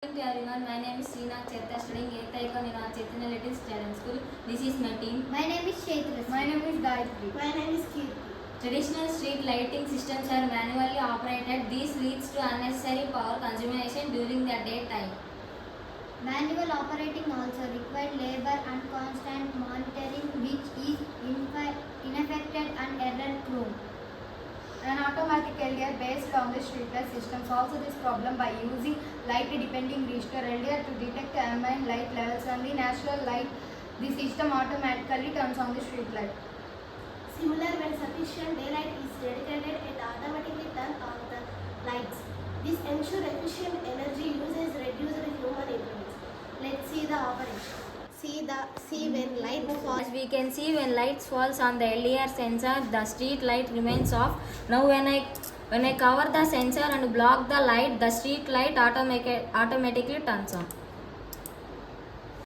Good morning to everyone. My name is Srinath Chetta, studying 8th Icon in our Chaitanya Little Talent School. This is my team. My name is Chaitra. My name is Gayatri. My name is Kirti. Traditional street lighting systems are manually operated. This leads to unnecessary power consumption during the daytime. Manual operating also required labor and constant monitoring, which is ineffective and error-prone. An automatic LDR-based on the streetlight system solves this problem by using light dependent resistor LDR to detect ambient light levels and the natural light. The system automatically turns on the street light. Similar, when sufficient daylight is dedicated, it automatically turns on the lights. This ensures efficient energy usage, reduced human influence. Let's see the operation. See when light falls. As we can see, when lights falls on the LDR sensor, the street light remains off. Now when I cover the sensor and block the light, the street light automatically turns on.